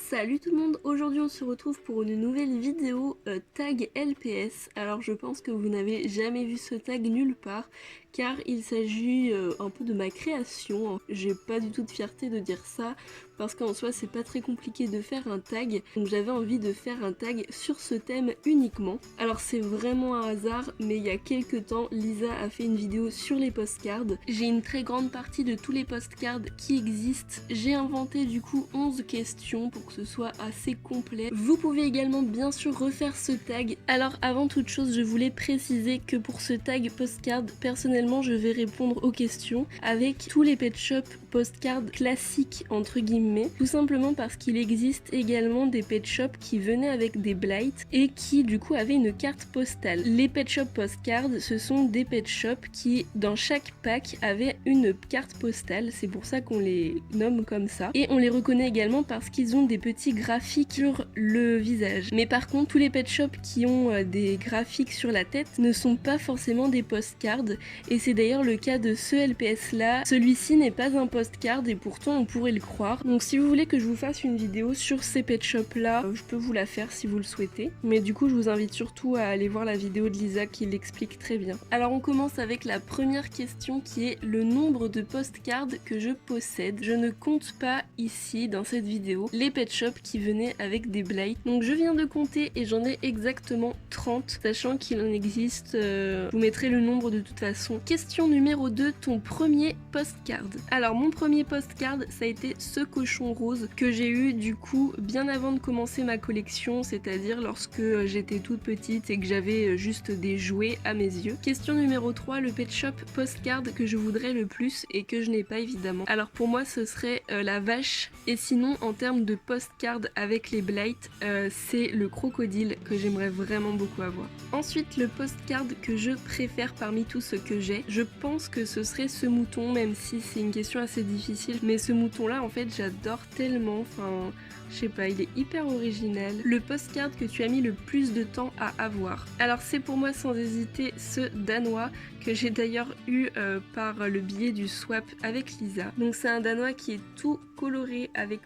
Salut tout le monde, aujourd'hui on se retrouve pour une nouvelle vidéo tag LPS. Alors je pense que vous n'avez jamais vu ce tag nulle part car il s'agit un peu de ma création. J'ai pas du tout de fierté de dire ça parce qu'en soi c'est pas très compliqué de faire un tag, donc j'avais envie de faire un tag sur ce thème uniquement. Alors c'est vraiment un hasard, mais il y a quelques temps Lisa a fait une vidéo sur les postcards. J'ai une très grande partie de tous les postcards qui existent. J'ai inventé du coup 11 questions pour que ce soit assez complet. Vous pouvez également bien sûr refaire ce tag. Alors avant toute chose, je voulais préciser que pour ce tag postcard, personnellement je vais répondre aux questions avec tous les pet shop postcards classiques entre guillemets, tout simplement parce qu'il existe également des pet shops qui venaient avec des blights et qui du coup avaient une carte postale. Les pet shop postcards, ce sont des pet shops qui dans chaque pack avaient une carte postale, c'est pour ça qu'on les nomme comme ça, et on les reconnaît également parce qu'ils ont des petits graphiques sur le visage. Mais par contre, tous les pet shops qui ont des graphiques sur la tête ne sont pas forcément des postcards, et c'est d'ailleurs le cas de ce LPS là. Celui-ci n'est pas un postcard et pourtant on pourrait le croire. Donc si vous voulez que je vous fasse une vidéo sur ces pet shops là, je peux vous la faire si vous le souhaitez. Mais du coup je vous invite surtout à aller voir la vidéo de Lisa qui l'explique très bien. Alors on commence avec la première question qui est le nombre de postcards que je possède. Je ne compte pas ici dans cette vidéo les pet shops qui venaient avec des blights. Donc je viens de compter et j'en ai exactement 30, sachant qu'il en existe, je vous mettrai le nombre de toute façon. Question numéro 2, ton premier postcard. Alors mon premier postcard ça a été ce cochon rose que j'ai eu du coup bien avant de commencer ma collection, c'est-à-dire lorsque j'étais toute petite et que j'avais juste des jouets à mes yeux. Question numéro 3, le pet shop postcard que je voudrais le plus et que je n'ai pas évidemment. Alors pour moi ce serait la vache, et sinon en termes de postcard avec les blights, c'est le crocodile que j'aimerais vraiment beaucoup avoir. Ensuite le postcard que je préfère parmi tout ce que j'ai, je pense que ce serait ce mouton, même si c'est une question assez difficile, mais ce mouton là en fait j'adore tellement, enfin je sais pas, il est hyper original. Le postcard que tu as mis le plus de temps à avoir. Alors c'est pour moi sans hésiter ce danois que j'ai d'ailleurs eu par le biais du swap avec Lisa. Donc c'est un danois qui est tout coloré avec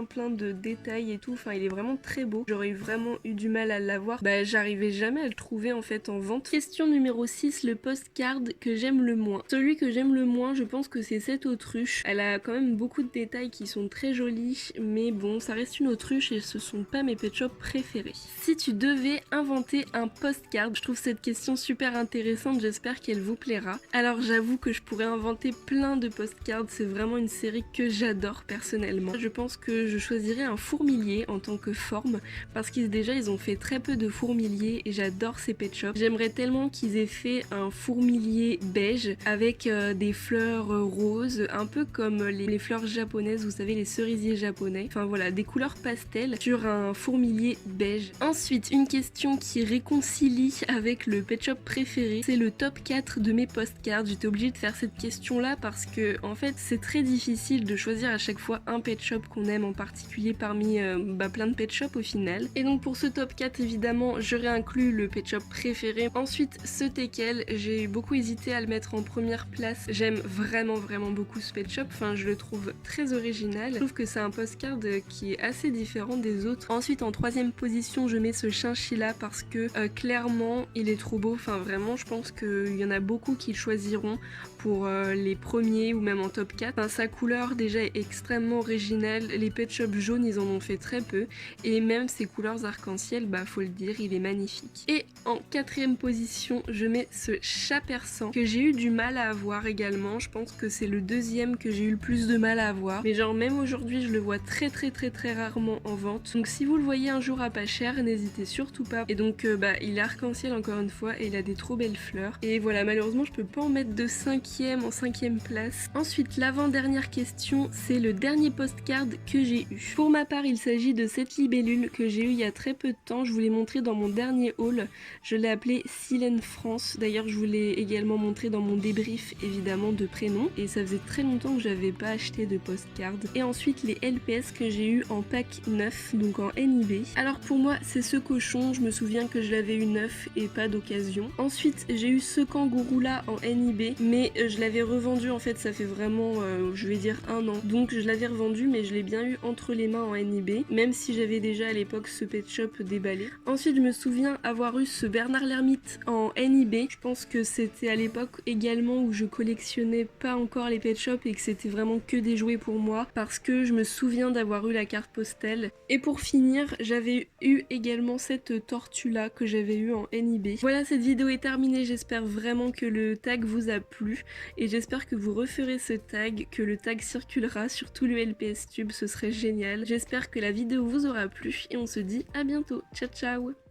plein de détails et tout, enfin il est vraiment très beau. J'aurais vraiment eu du mal à l'avoir, j'arrivais jamais à le trouver en fait en vente. Question numéro 6, le postcard que j'aime le moins. Celui que j'aime le moins, je pense que c'est cette autruche. Elle a quand même beaucoup de détails qui sont très jolis, mais bon, ça reste une autruche et ce sont pas mes pet shops préférés. Si tu devais inventer un postcard, je trouve cette question super intéressante, j'espère qu'elle vous plaira. Alors j'avoue que je pourrais inventer plein de postcards, c'est vraiment une série que j'adore personnellement. Je pense que je choisirais un fourmilier en tant que forme parce qu'ils déjà ils ont fait très peu de fourmiliers et j'adore ces pet shops. J'aimerais tellement qu'ils aient fait un fourmilier beige avec des fleurs roses, un peu comme les fleurs japonaises, vous savez, les cerisiers japonais. Enfin voilà, des couleurs pastel sur un fourmilier beige. Ensuite, une question qui réconcilie avec le pet shop préféré, c'est le top 4 de mes postcards. J'étais obligée de faire cette question là parce que en fait c'est très difficile de choisir à chaque fois un pet shop qu'on aime en particulier parmi plein de pet shops au final. Et donc pour ce top 4 évidemment j'aurais inclus le pet shop préféré. Ensuite ce teckel, j'ai beaucoup hésité à le mettre en première place. J'aime vraiment beaucoup ce pet shop, enfin je le trouve très original. Je trouve que c'est un postcard qui est assez différent des autres. Ensuite en troisième position je mets ce chinchilla parce que clairement il est trop beau, enfin vraiment je pense qu'il y en a beaucoup qui le choisiront pour les premiers ou même en top 4. Enfin, sa couleur déjà est extrêmement originale, les pet shops jaunes ils en ont fait très peu et même ses couleurs arc-en-ciel, faut le dire, il est magnifique. Et en quatrième position je mets ce chat persan que j'ai eu du mal à avoir également. Je pense que c'est le deuxième que j'ai eu le plus de mal à avoir, mais genre même aujourd'hui je le vois très rarement en vente, donc si vous le voyez un jour à pas cher n'hésitez surtout pas. Et donc il est arc-en-ciel encore une fois et il a des trop belles fleurs, et voilà, malheureusement je peux pas en mettre de en cinquième place. Ensuite l'avant-dernière question, c'est le dernier postcard que j'ai eu. Pour ma part il s'agit de cette libellule que j'ai eu il y a très peu de temps, je vous l'ai montré dans mon dernier haul. Je l'ai appelé Silène France. D'ailleurs, je vous l'ai également montré dans mon débrief évidemment de prénom. Et ça faisait très longtemps que j'avais pas acheté de postcard. Et ensuite les LPS que j'ai eu en pack 9, donc en NIB. Alors pour moi, c'est ce cochon. Je me souviens que je l'avais eu neuf et pas d'occasion. Ensuite, j'ai eu ce kangourou là en NIB, mais je l'avais revendu en fait, ça fait vraiment, je vais dire 1 an. Donc je l'avais revendu, mais je l'ai bien eu entre les mains en NIB, même si j'avais déjà à l'époque ce pet shop déballé. Ensuite, je me souviens avoir eu ce Bernard l'ermite en NIB. Je pense que c'était à l'époque également où je collectionnais pas encore les pet shops et que c'était vraiment que des jouets pour moi, parce que je me souviens d'avoir eu la carte postale. Et pour finir, j'avais eu également cette tortue là que j'avais eu en NIB. Voilà, cette vidéo est terminée, j'espère vraiment que le tag vous a plu et j'espère que vous referez ce tag, que le tag circulera sur tout le LPS Tube, ce serait génial. J'espère que la vidéo vous aura plu et on se dit à bientôt, ciao ciao.